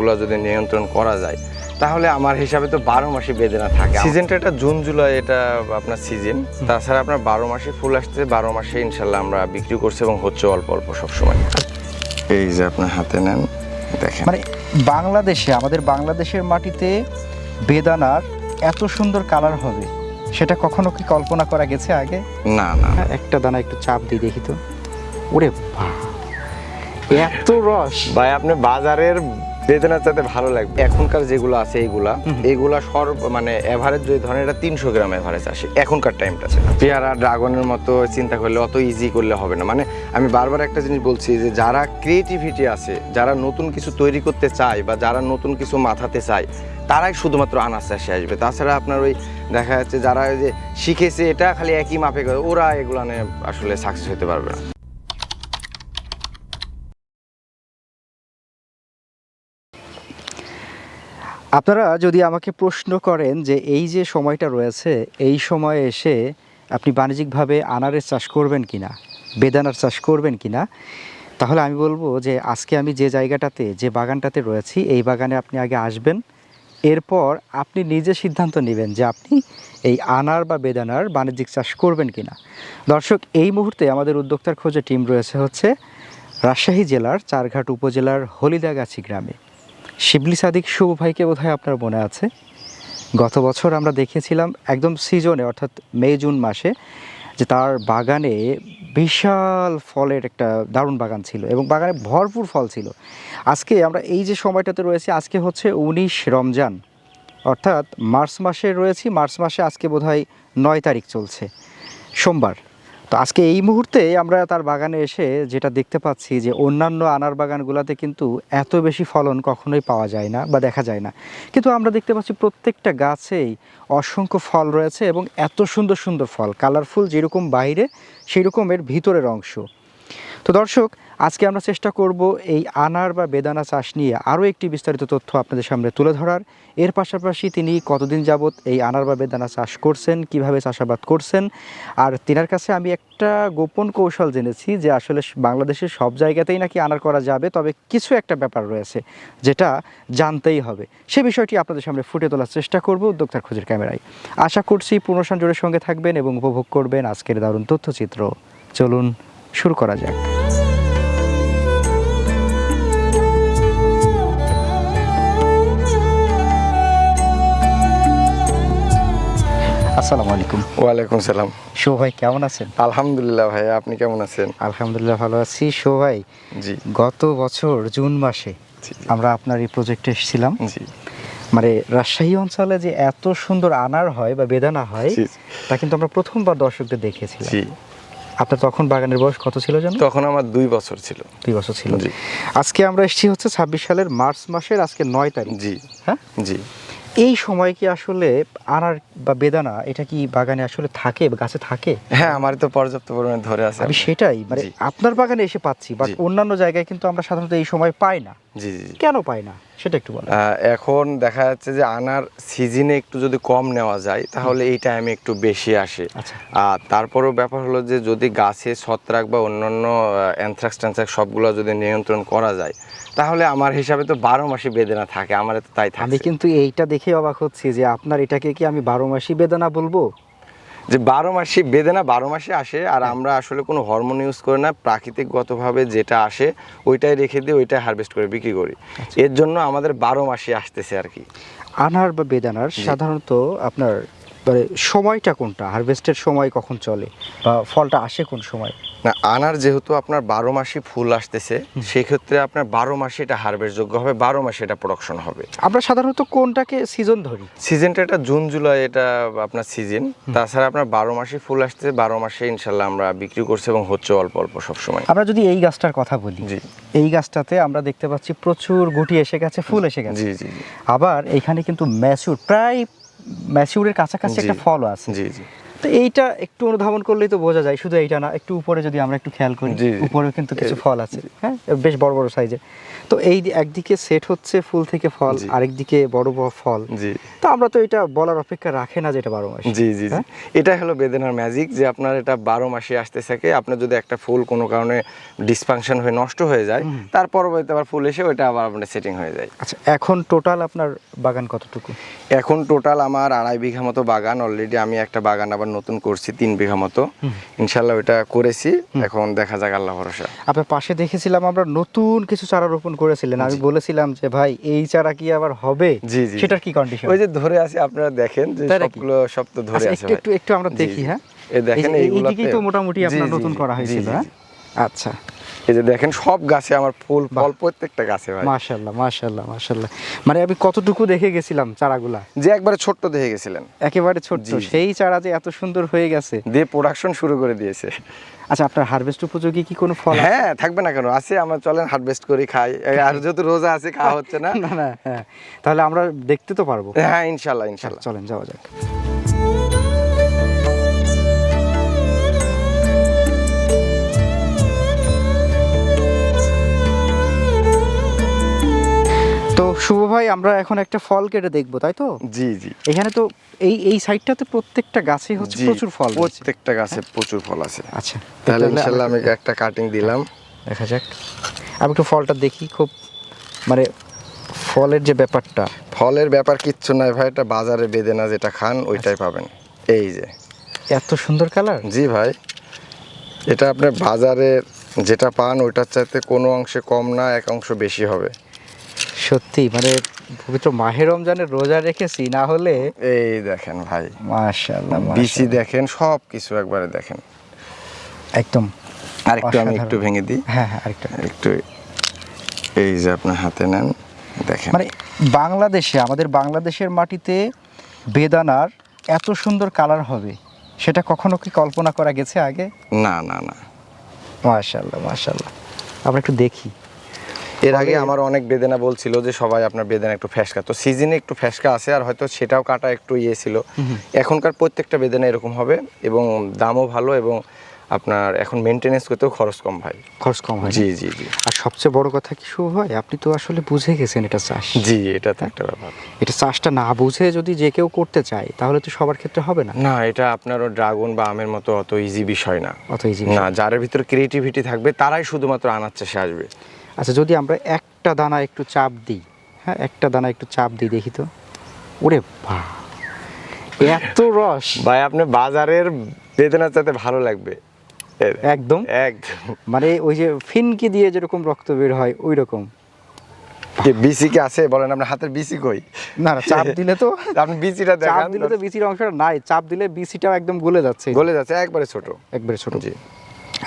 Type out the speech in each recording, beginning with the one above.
গুলো যদি নিয়ন্ত্রণ করা যায় তাহলে আমার হিসাবে তো 12 মাসই বেদনা থাকে। সিজনটা এটা জুন জুলাই এটা আপনার সিজন, তাছাড়া আপনার 12 মাসে ফুল আসছে, 12 মাসে ইনশাল্লাহ আমরা বিক্রি করছি এবং হচ্ছে অল্প অল্প সবসময়। এই যে আপনার হাতে নেন দেখেন, মানে বাংলাদেশে, আমাদের বাংলাদেশের মাটিতে বেদানার এত সুন্দর কালার হবে সেটা কখনো কি কল্পনা করা গেছে আগে? না না। একটা দানা একটু চাপ দিয়ে দেখি তো। ওরে বাহ, এত রস! ভাই আপনি বাজারের বেদনার চাইতে ভালো লাগবে। এখনকার যেগুলো আছে এইগুলা মানে এভারেজ যদি ধরেন এটা 300 গ্রাম এভারেজ আসে এখনকার টাইমটাতে। পেয়ারা ড্রাগনের মতো চিন্তা করলে অত ইজি করলে হবে না। মানে আমি বারবার একটা জিনিস বলছি যে যারা ক্রিয়েটিভিটি আছে, যারা নতুন কিছু তৈরি করতে চায় বা যারা নতুন কিছু মাথাতে চায় তারাই শুধুমাত্র আনাজ চাষে আসবে। তাছাড়া আপনার ওই দেখা যাচ্ছে যারা ওই যে শিখেছে এটা খালি একই মাপে করে, ওরা এগুলো নিয়ে আসলে সাকসেস হতে পারবে না। আপনারা যদি আমাকে প্রশ্ন করেন যে এই যে সময়টা রয়েছে এই সময়ে এসে আপনি বাণিজ্যিকভাবে আনারের চাষ করবেন কিনা, বেদানার চাষ করবেন কিনা, তাহলে আমি বলবো যে আজকে আমি যে জায়গাটাতে, যে বাগানটাতে রয়েছি এই বাগানে আপনি আগে আসবেন, এরপর আপনি নিজে সিদ্ধান্ত নেবেন যে আপনি এই আনার বা বেদানার বাণিজ্যিক চাষ করবেন কিনা। দর্শক, এই মুহূর্তে আমাদের উদ্যোক্তার খোঁজে টিম রয়েছে হচ্ছে রাজশাহী জেলার চারঘাট উপজেলার হলিদাগাছি গ্রামে। শিবলি সাদিক শুভ ভাইকে বোধহয় আপনার মনে আছে, গত বছর আমরা দেখেছিলাম একদম সিজনে অর্থাৎ মে জুন মাসে যে তার বাগানে বিশাল ফলের একটা দারুণ বাগান ছিল এবং বাগানে ভরপুর ফল ছিল। আজকে আমরা এই যে সময়টাতে রয়েছি, আজকে হচ্ছে 19 রমজান, অর্থাৎ মার্চ মাসে রয়েছি। মার্চ মাসে আজকে বোধহয় 9 তারিখ চলছে, সোমবার। তো আজকে এই মুহূর্তে আমরা তার বাগানে এসে যেটা দেখতে পাচ্ছি যে অন্যান্য আনার বাগানগুলোতে কিন্তু এত বেশি ফলন কখনোই পাওয়া যায় না বা দেখা যায় না, কিন্তু আমরা দেখতে পাচ্ছি প্রত্যেকটা গাছেই অসংখ্য ফল রয়েছে এবং এত সুন্দর সুন্দর ফল, কালারফুল যেরকম বাইরে সেই রকমের ভিতরের অংশ। তো দর্শক, আজকে আমরা চেষ্টা করব এই আনার বা বেদানা চাষ নিয়ে আরও একটি বিস্তারিত তথ্য আপনাদের সামনে তুলে ধরার। এর পাশাপাশি তিনি কতদিন যাবৎ এই আনার বা বেদানা চাষ করছেন, কিভাবে চাষাবাদ করছেন, আর তিনার কাছে আমি একটা গোপন কৌশল জেনেছি যে আসলে বাংলাদেশের সব জায়গাতেই নাকি আনার করা যাবে, তবে কিছু একটা ব্যাপার রয়েছে যেটা জানতেই হবে। সে বিষয়টি আপনাদের সামনে ফুটে তোলার চেষ্টা করব উদ্যোক্তার খোঁজের ক্যামেরায়। আশা করছি পুনঃ জোরের সঙ্গে থাকবেন এবং উপভোগ করবেন আজকের দারুণ তথ্যচিত্র। চলুন শুরু করা যাক। আসসালামু আলাইকুম। ওয়ালাইকুম সালাম। শুভ ভাই কেমন আছেন? আলহামদুলিল্লাহ ভাই, আপনি কেমন আছেন? আলহামদুলিল্লাহ ভালো আছি। শুভ ভাই, জি, গত বছর জুন মাসে আমরা আপনার এই প্রজেক্টে এসেছিলাম। জি, মানে রাজশাহী অঞ্চলে যে এত সুন্দর আনার হয় বা বেদানা হয় তা কিন্তু আমরা প্রথমবার দর্শকদের দেখেছিলাম। জি। আপনার তখন বাগানের বয়স কত ছিল জানো? তখন আমার 2 বছর ছিল। 2 বছর ছিল। জি। আজকে আমরা এসেছি হচ্ছে 26 সালের মার্চ মাসের আজকে 9 তারিখ। জি, হ্যাঁ জি। এই সময় কি আসলে আনার বা বেদানা এটা কি বাগানে আসলে থাকে, গাছে থাকে? হ্যাঁ, আমার তো পর্যাপ্ত পরিমাণে ধরে আছে। আমি সেটাই মানে জি। আপনার বাগানে এসে পাচ্ছি, বাট জি। অন্যান্য জায়গায় কিন্তু আমরা সাধারণত এই সময় পাই না। জি, জি। কেন পাই না সেটা একটু বলেন। এখন দেখা যাচ্ছে যে আনার সিজনে একটু যদি কম নেওয়া যায় তাহলে এই টাইমে একটু বেশি আসে। আচ্ছা। আর তারপরেও ব্যাপার হলো যে যদি গাছে ছত্রাক বা অন্যান্য অ্যানথ্রাক্স ট্যানথ্রাক্স সবগুলো যদি নিয়ন্ত্রণ করা যায় তাহলে আমার হিসাবে তো 12 মাসই বেদনা থাকে। আমার তো তাই থাকে। আমি কিন্তু এইটা দেখে অবাক হচ্ছি যে আপনার এটাকে কি আমি 12 মাসই বেদানা বলবো? যে 12 মাসই বেদনা 12 মাসে আসে, আর আমরা আসলে কোনো হরমোন ইউজ করি না, প্রাকৃতিকগতভাবে যেটা আসে ওইটাই রেখে দিয়ে ওইটাই হারভেস্ট করে বিক্রি করি। এর জন্য আমাদের 12 মাসই আসতেছে আর কি। আনার বা বেদানার সাধারণত আপনার মানে সময়টা কোনটা, হারভেস্টের সময় কখন চলে বা ফলটা আসে কোন সময়? না, আনার যেহেতু আপনার 12 মাসই ফুল আসতেছে সেক্ষেত্রে আপনার 12 মাসে এটা হারভেস্ট যোগ্য হবে, 12 মাসে এটা প্রোডাকশন হবে। আমরা সাধারণত কোনটাকে সিজন ধরি? সিজনটা এটা জুন জুলাই এটা আপনার সিজন, তাছাড়া আপনার 12 মাসে ফুল আসতেছে, 12 মাসে ইনশাল্লাহ আমরা বিক্রি করছি এবং হচ্ছে অল্প অল্প সবসময়। আমরা যদি এই গাছটার কথা বলি, জি, এই গাছটাতে আমরা দেখতে পাচ্ছি প্রচুর গুটি এসে গেছে, ফুল এসে গেছে। জি, জি, জি। আবার এখানে কিন্তু ম্যাচিউর, প্রায় ম্যাচিউরের কাছাকাছি একটা ফলও আছে। জি, জি। তো এইটা একটু অনুধাবন করলেই তো বোঝা যায়, শুধু এইটা না, একটু উপরে যদি আমরা একটু খেয়াল করি, জি, জি। উপরে কিন্তু কিছু ফল আছে, হ্যাঁ, বেশ বড় বড় সাইজের। তো এই একদিকে সেট হচ্ছে ফুল থেকে ফল, জি। আরেকদিকে বড় বড় ফল। জি তো আমরা তো এটা বলার অপেক্ষা রাখে না যেটা 12 মাস। জি জি হ্যাঁ? এটা হলো বেদেনার ম্যাজিক, যে আপনার এটা 12 মাসে আসতে থাকে। আপনার যদি একটা ফুল কোনো কারণে ডিসফাংশন হয়ে নষ্ট হয়ে যায়, তার পরবর্তীতে আবার ফুল এসে ওটা আবার আপনার সেটিং হয়ে যায়। আচ্ছা, এখন টোটাল আপনার বাগান কতটুকু? এখন টোটাল আমার 2.5 বিঘা মতো বাগান। অলরেডি আমি একটা বাগান আবার নতুন করছি 3 বিঘা মতো, ইনশাল্লাহ ওটা করেছি। এখন দেখা যাক, আল্লাহ ভরসা। আপনার পাশে দেখেছিলাম আমরা নতুন কিছু চারা রোপণ করেছিলেন, আমি বলেছিলাম যে ভাই এই চারা কি আবার হবে? জি জি সেটার কি কন্ডিশন? ওই যে ধরে আছে, আপনারা দেখেন যে তাই নাকি? সবগুলো সব তো ধরে আছে ভাই। একটু একটু আমরা জি, দেখি। জি। হ্যাঁ, এই দেখেন এইগুলোতে এইদিকেই তো মোটামুটি আপনার জি, জি, নতুন জি, করা জি, হয়েছিল। জি, হ্যাঁ, জি। আচ্ছা, এই যে দেখেন সব গাছে আমার ফুল ফল প্রত্যেকটা গাছে ভাই। মাশাআল্লাহ মাশাআল্লাহ মাশাআল্লাহ। মানে আমি কতটুকু দেখে গেছিলাম চারাগুলা, যে একবারে ছোট্ট দেখে গেছিলেন, একেবারে ছোট্ট, জি, জি। সেই চারা যে এত সুন্দর হয়ে গেছে। দিয়ে প্রোডাকশন শুরু করে দিয়েছে। আচ্ছা, আপনার হারভেস্ট উপযোগী কি কোনো ফল আছে? হ্যাঁ, থাকবে না কেন, আছে। আমরা চলেন হারভেস্ট করি, খাই। আর যেহেতু রোজা আছে, খাওয়া হচ্ছে না। না না, হ্যাঁ, তাহলে আমরা দেখতে তো পারবো। হ্যাঁ, ইনশাল্লাহ ইনশাল্লাহ। চলেন যাওয়া যাক। তো শুভ ভাই, আমরা এখন একটা ফল কেটে দেখবো, তাই তো? জি জি এখানে তো এই সাইডটাতে প্রত্যেকটা গাছে হচ্ছে জি, প্রচুর ফল রয়েছে। প্রত্যেকটা গাছে প্রচুর ফল আছে। আচ্ছা, তাহলে আমরা ইনশাল্লাহ আমি একটা কাটিং দিলাম। দেখা যাক। আমি একটু ফলটা দেখি, খুব মানে ফলের যে ব্যাপারটা। ফলের ব্যাপার কিচ্ছু নাই ভাই, এটা বাজারে বেদেনা যেটা খান ওইটাই পাবেন। এই যে এত সুন্দর কালার। জি ভাই, এটা আপনার বাজারে যেটা পান ওইটার চাইতে কোনো অংশে কম না, এক অংশ বেশি হবে। সত্যি মানে পবিত্র মাহে রমজানের রোজা রেখেছি, না হলে। এই দেখেন ভাই, মাশাআল্লাহ বিচি দেখেন, সব কিছু একবারে দেখেন। একদম। আরেকটু আমি একটু অসাধারণ। ভেঙে দিই। হ্যাঁ হ্যাঁ, আরেকটা। একটু এই যে আপনার হাতে নেন, দেখেন। মানে বাংলাদেশে, আমাদের বাংলাদেশের মাটিতে বেদানার এত সুন্দর কালার হবে, সেটা কখনো কি কল্পনা করা গেছে আগে? না না না, মাশাআল্লাহ মাশাআল্লাহ। আমরা একটু দেখি। এর আগে আমার অনেক বেদেনা বলছিল যে সবাই আপনার বেদেনা একটু ফ্যাসকা, তো সিজনে একটু ফ্যাসকা আছে, আর হয়তো সেটাও কাটা একটু ইয়ে ছিল। এখনকার প্রত্যেকটা বেদেনা এরকম হবে, এবং দামও ভালো, এবং আপনার এখন মেনটেনেন্স করতেও খরচ কম ভাই। খরচ কম হয়। জি জি জি আর সবচেয়ে বড় কথা কি শুভ হয়, আপনি তো আসলে বুঝে গেছেন এটা চাষ। জি, এটা তো একটা ব্যাপার। এটা চাষটা না বুঝে যদি যে কেউ করতে চায়, তাহলে তো সবার ক্ষেত্রে হবে না। না, এটা আপনারও ড্রাগন বা আমের মতো অত ইজি বিষয় না। অত ইজি না, যার ভিতরে ক্রিয়েটিভিটি থাকবে তারাই শুধুমাত্র আনার চাষে আসবে। আচ্ছা, যদি আমরা একটা দানা একটু চাপ দিই, হ্যাঁ, একটা দানা একটু চাপ দিই, দেখি তো। ওরে বাহ, এত রস! ভাই, আপনি বাজারের বেদেনার চাইতে ভালো লাগবে একদম একদম। মানে ওই যে ফিনকি দিয়ে যেরকম রক্ত বের হয় ওই রকম। কি বিসি কি আছে বলেন, আপনার হাতের বিসি কই? না না, চাপ দিলে তো আপনি বিচিটা চাপ দেখান। দিলে তো বিচির অংশটা নাই, চাপ দিলে বিচিটাও একদম গলে যাচ্ছে। গলে যাচ্ছে, একবারে ছোট। একবারে ছোট। জি,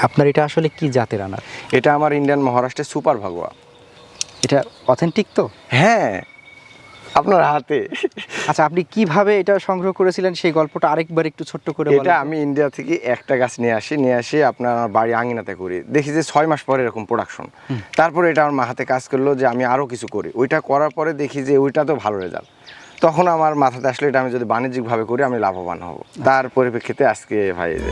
আপনার এটা আসলে কি জাতের আনার? এটা আমার ইন্ডিয়ান মহারাষ্ট্রের সুপার ভাগোয়া। এটা অথেন্টিক তো? হ্যাঁ, আপনার হাতে। আচ্ছা, আপনি কিভাবে এটা সংগ্রহ করেছিলেন সেই গল্পটা আরেকবার একটু ছোট্ট করে বলেন। এটা আমি ইন্ডিয়া থেকে একটা গাছ নিয়ে আসি আপনার আমার বাড়ি আঙিনাতে করি, দেখি যে 6 মাস পরে এরকম প্রোডাকশন। তারপরে এটা আমার হাতে কাজ করলো যে আমি আরও কিছু করি, ওইটা করার পরে দেখি যে ওইটা তো ভালো রেজাল্ট। তখন আমার মাথাতে আসলে এটা আমি যদি বাণিজ্যিকভাবে করি আমি লাভবান হব। তার পরিপ্রেক্ষিতে আজকে ভাই এই যে।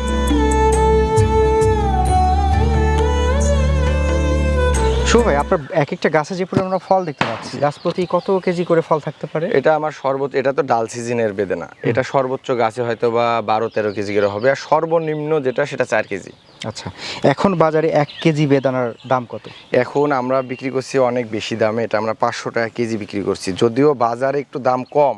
শুভ ভাই, আপনার এক একটা গাছে যে পরিমাণ আমরা ফল দেখতে পাচ্ছি, গাছ প্রতি কত কেজি করে ফল থাকতে পারে? এটা আমার সর্বোচ্চ, এটা তো ডাল সিজনের বেদেনা, এটা সর্বোচ্চ গাছে হয়তো বা 12-13 কেজি করে হবে, আর সর্বনিম্ন যেটা সেটা 4 কেজি। আচ্ছা, এখন বাজারে 1 কেজি বেদানার দাম কত? এখন আমরা বিক্রি করছি অনেক বেশি দামে, এটা আমরা 500 টাকা কেজি বিক্রি করছি। যদিও বাজারে একটু দাম কম,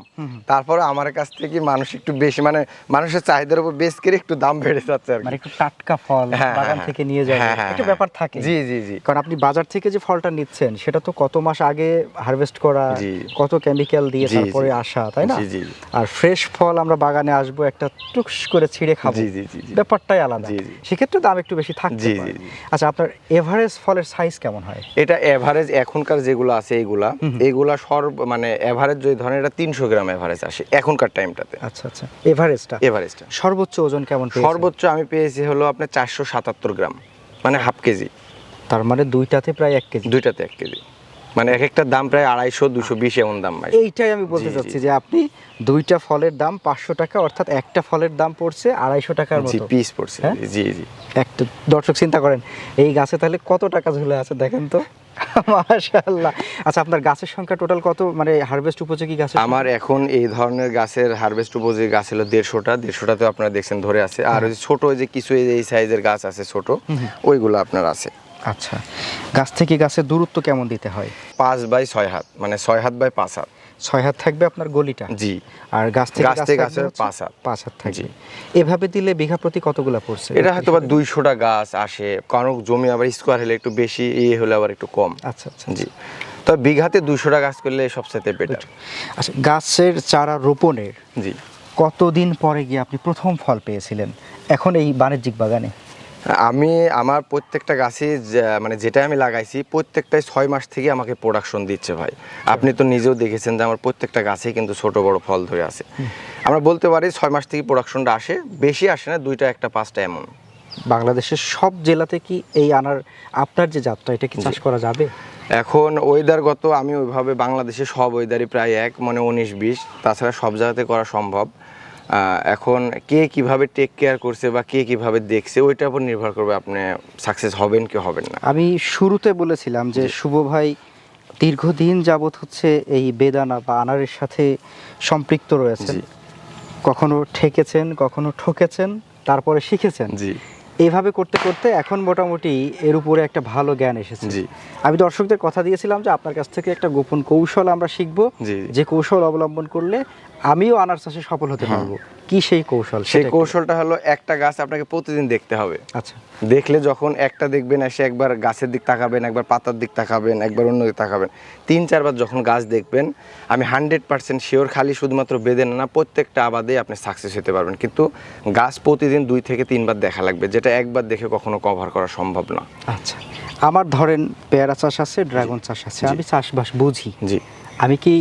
তারপরে আমার কাছ থেকে মানুষ একটু বেশি, মানে মানুষের চাহিদার উপর বেশ করে একটু দাম বেড়ে যাচ্ছে আর কি। মানে একটু টাটকা ফল হ্যাঁ, বাগান হ্যাঁ, থেকে নিয়ে যাবে, হ্যাঁ, হ্যাঁ, একটা ব্যাপার থাকে। জি জি জি কারণ আপনি বাজার থেকে যে ফলটা নিচ্ছেন সেটা তো কত মাস আগে হারভেস্ট করা, জি। কত কেমিক্যাল দিয়ে জি, তারপরে জি। আসা, তাই না? জি, জি। আর ফ্রেশ ফল আমরা বাগানে আসবো, একটা টুকস করে ছিঁড়ে খাবো, জি, জি, জি, জি। ব্যাপারটাই আলাদা। জি, জি। সেক্ষেত্রে দাম একটু বেশি থাকতে জি, পারে। জি, জি। আচ্ছা, আপনার এভারেজ ফলের সাইজ কেমন হয়? এটা এভারেজ এখনকার যেগুলো আছে এইগুলা মানে এভারেজ যদি ধরেন এটা 300 গ্রাম এভারেজ আসে এখনকার টাইমটাতে। আচ্ছা আচ্ছা, এভারেজটা এভারেজটা সর্বোচ্চ ওজন কেমন পেয়েছেন? সর্বোচ্চ আমি পেয়েছি হলো আপনার 477 গ্রাম, মানে হাফ কেজি। তার মানে দুইটাতে প্রায় 1 কেজি। দুইটাতে 1 কেজি। মানে এক একটা দাম প্রায় 250-220 এমন দাম ভাই। এইটাই আমি বলতে জি, চাচ্ছি জি। যে আপনি দুইটা ফলের দাম 500 টাকা, অর্থাৎ একটা ফলের দাম পড়ছে 250 টাকার জি মতো। পিস পড়ছে। হ্যাঁ? জি জি। একটা দর্শক চিন্তা করেন এই গাছে তাহলে কত টাকা ঝুলে আছে দেখেন তো। মাশাআল্লাহ। আচ্ছা, আপনার গাছের সংখ্যা টোটাল কত, মানে হারভেস্ট উপযোগী গাছের সংখ্যা? আমার এখন এই ধরনের গাছের হারভেস্ট উপযোগী গাছ হলো 150টাতে আপনারা দেখছেন ধরে আছে। আর ওই যে ছোট ওই যে কিছু এই সাইজের গাছ আছে ছোট, ওইগুলো আপনার আছে। আচ্ছা, গাছ থেকে গাছের দূরত্ব কেমন দিতে হয়? 5/6 হাত, মানে 6 হাত বাই 5 হাত। 6 হাত থাকবে আপনার গলিটা, জি। আর গাছ থেকে গাছ থেকে থাকবে গাছের হচ্ছে 5 হাত। 5 হাত থাকবে। জি। এভাবে দিলে বিঘা প্রতি কতগুলা পড়ছে? এটা হয়তো বা 200টা গাছ আসে, কারণ জমি আবার স্কোয়ার হলে একটু বেশি, হলে আবার একটু কম। আচ্ছা আচ্ছা। জি। তবে বিঘাতে 200টা গাছ করলে সবচেয়ে বেটার। আচ্ছা, গাছের চারা রোপণের জি। কতদিন পরে গিয়ে আপনি প্রথম ফল পেয়েছিলেন এখন এই বাণিজ্যিক বাগানে? আমি আমার প্রত্যেকটা গাছে মানে যেটা আমি লাগাইছি প্রত্যেকটাই 6 মাস থেকে আমাকে প্রোডাকশন দিচ্ছে ভাই। আপনি তো নিজেও দেখেছেন যে আমার প্রত্যেকটা গাছে কিন্তু ছোট বড় ফল ধরে আছে। আমরা বলতে পারি 6 মাস থেকে প্রোডাকশনটা আসে, বেশি আসে না, 2টা 1টা 5টা এমন। বাংলাদেশের সব জেলাতে কি এই আনার, আপনার যে জাতটা, এটা কি চাষ করা যাবে? এখন ওয়েদারগত আমি ওইভাবে বাংলাদেশে সব ওয়েদারই প্রায় এক, মানে 19-20, তাছাড়া সব জায়গাতে করা সম্ভব। এখন কে কিভাবে টেক কেয়ার করছে বা কে কিভাবে দেখছে ওইটার উপর নির্ভর করবে আপনি সাকসেস হবেন কি হবেন না। আমি শুরুতে বলেছিলাম যে শুভ ভাই দীর্ঘদিন যাবৎ হচ্ছে এই বেদানা বা আনারের সাথে সম্পৃক্ত রয়েছেন। জি। কখনো ঠেকেছেন, কখনো ঠকেছেন, তারপরে শিখেছেন। জি। এইভাবে করতে করতে এখন মোটামুটি এর উপরে একটা ভালো জ্ঞান এসেছে। জি। আমি দর্শকদের কথা দিয়েছিলাম যে আপনার কাছ থেকে একটা গোপন কৌশল আমরা শিখব, জি। যে কৌশল অবলম্বন করলে আমিও আনার চাষে সফল হতে পারবো। কি সেই কৌশল? সেই সেটা একটু- কৌশলটা হলো একটা গাছ আপনাকে প্রতিদিন দেখতে হবে। আচ্ছা। দেখলে যখন একটা দেখবেন এসে একবার গাছের দিক তাকাবেন, একবার পাতার দিক তাকাবেন, একবার অন্য দিক তাকাবেন, 3-4 বার যখন গাছ দেখবেন, আমি 100% শিওর খালি শুধুমাত্র বেদেনা না প্রত্যেকটা আবাদে আপনি সাকসেস হতে পারবেন। কিন্তু গাছ প্রতিদিন 2 থেকে 3 বার দেখা লাগবে, যেটা একবার দেখে কখনো কভার করা সম্ভব না। আচ্ছা, আমার ধরেন পেয়ারা চাষ আছে, ড্রাগন চাষ আছে, আমি চাষবাস বুঝি। জি। আমি কি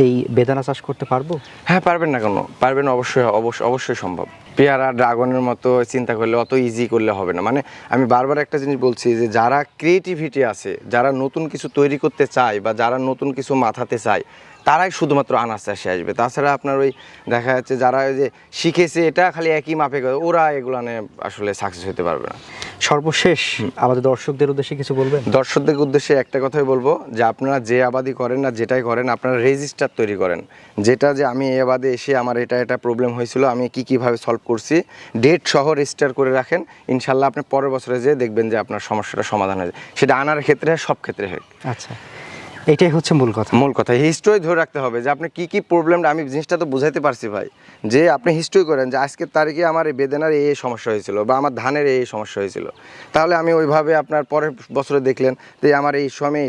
এই বেদানা চাষ করতে পারবো? হ্যাঁ, পারবেন না কেন? পারবেন, অবশ্যই অবশ্যই সম্ভব। পেয়ারা ড্রাগনের মতো চিন্তা করলে অত ইজি করলে হবে না। মানে আমি বারবার একটা জিনিস বলছি যে যারা ক্রিয়েটিভিটি আছে, যারা নতুন কিছু তৈরি করতে চায় বা যারা নতুন কিছু মাথাতে চায়, তারাই শুধুমাত্র আনাজ চাষে আসবে। তাছাড়া আপনার ওই দেখা যাচ্ছে যারা ওই যে শিখেছে এটা খালি একই মাপে করে, ওরা এগুলো নিয়ে আসলে সাকসেস হতে পারবে না। সর্বশেষ আমাদের দর্শকদের উদ্দেশ্যে কিছু বলবেন? দর্শকদের উদ্দেশ্যে একটা কথাই বলবো যে আপনারা যে আবাদি করেন না যেটাই করেন, আপনারা রেজিস্টার তৈরি করেন, যেটা যে আমি এই আবাদে এসে আমার এটা প্রবলেম হয়েছিল, আমি কিভাবে সলভ করছি, ডেট সহ রেজিস্টার করে রাখেন। ইনশাল্লাহ আপনি পরের বছরে যেয়ে দেখবেন যে আপনার সমস্যাটা সমাধান হয়ে যায়। সেটা আনার ক্ষেত্রে সব ক্ষেত্রে হয়। আচ্ছা, এটাই হচ্ছে মূল কথা। মূল কথা হিস্ট্রি ধরে রাখতে হবে যে আপনি কি প্রবলেমটা, আমি জিনিসটা তো বুঝাইতে পারছি ভাই, যে আপনি হিস্ট্রি করেন যে আজকের তারিখে আমার এই বেদানার এই সমস্যা হয়েছিল বা আমার ধানের এই সমস্যা হয়েছিল, তাহলে আমি ওইভাবে আপনার পরের বছরে দেখলেন যে আমার এই সময়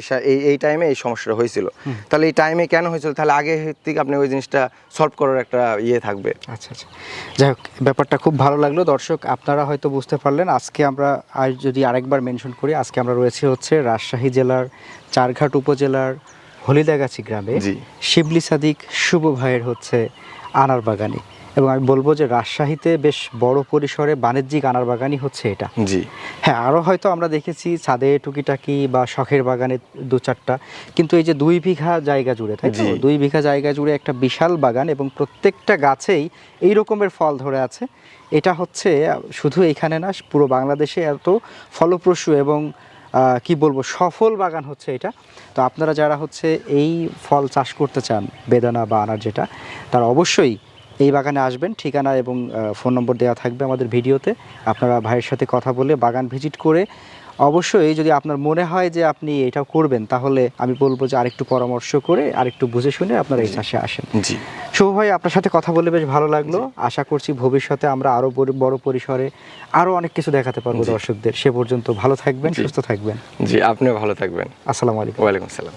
এই টাইমে এই সমস্যাটা হয়েছিল, তাহলে এই টাইমে কেন হয়েছিল, তাহলে আগে থেকে আপনি ওই জিনিসটা সলভ করার একটা থাকবে। আচ্ছা আচ্ছা, যাই হোক, ব্যাপারটা খুব ভালো লাগলো। দর্শক আপনারা হয়তো বুঝতে পারলেন, আজকে আমরা আর যদি আরেকবার মেনশন করি, আজকে আমরা রয়েছে হচ্ছে রাজশাহী জেলার চারঘাট উপজেলার হলিদাগাছি গ্রামে জি। শিবলি সাদিক শুভ ভাইয়ের হচ্ছে আনার বাগানে, এবং আমি বলবো যে রাজশাহীতে বেশ বড় পরিসরে বাণিজ্যিক আনার বাগানই হচ্ছে এটা। জি। হ্যাঁ, আরও হয়তো আমরা দেখেছি ছাদে টুকিটাকি বা শখের বাগানে 2-4টা, কিন্তু এই যে 2 বিঘা জায়গা জুড়ে, তাই তো, জি। 2 বিঘা জায়গা জুড়ে একটা বিশাল বাগান এবং প্রত্যেকটা গাছেই এই রকমের ফল ধরে আছে। এটা হচ্ছে শুধু এখানে না, পুরো বাংলাদেশে এত ফলপ্রসূ এবং কি বলবো সফল বাগান হচ্ছে এটা। তো আপনারা যারা হচ্ছে এই ফল চাষ করতে চান, বেদানা বা আনার যেটা, তারা অবশ্যই এই বাগানে আসবেন। ঠিকানা এবং ফোন নম্বর দেওয়া থাকবে আমাদের ভিডিওতে। আপনারা ভাইয়ের সাথে কথা বলে বাগান ভিজিট করে অবশ্যই যদি আপনার মনে হয় যে আপনি এটা করবেন, তাহলে আমি বলবো যে আরেকটু পরামর্শ করে আরেকটু বুঝে শুনে আপনারা এই চাষে আসেন। জি। শুভ ভাই, আপনার সাথে কথা বলে বেশ ভালো লাগলো। আশা করছি ভবিষ্যতে আমরা আরো বড় পরিসরে আরো অনেক কিছু দেখাতে পারবো দর্শকদের। সে পর্যন্ত ভালো থাকবেন, সুস্থ থাকবেন। জি, আপনিও ভালো থাকবেন। আসসালামু আলাইকুম। ওয়ালাইকুম আসসালাম।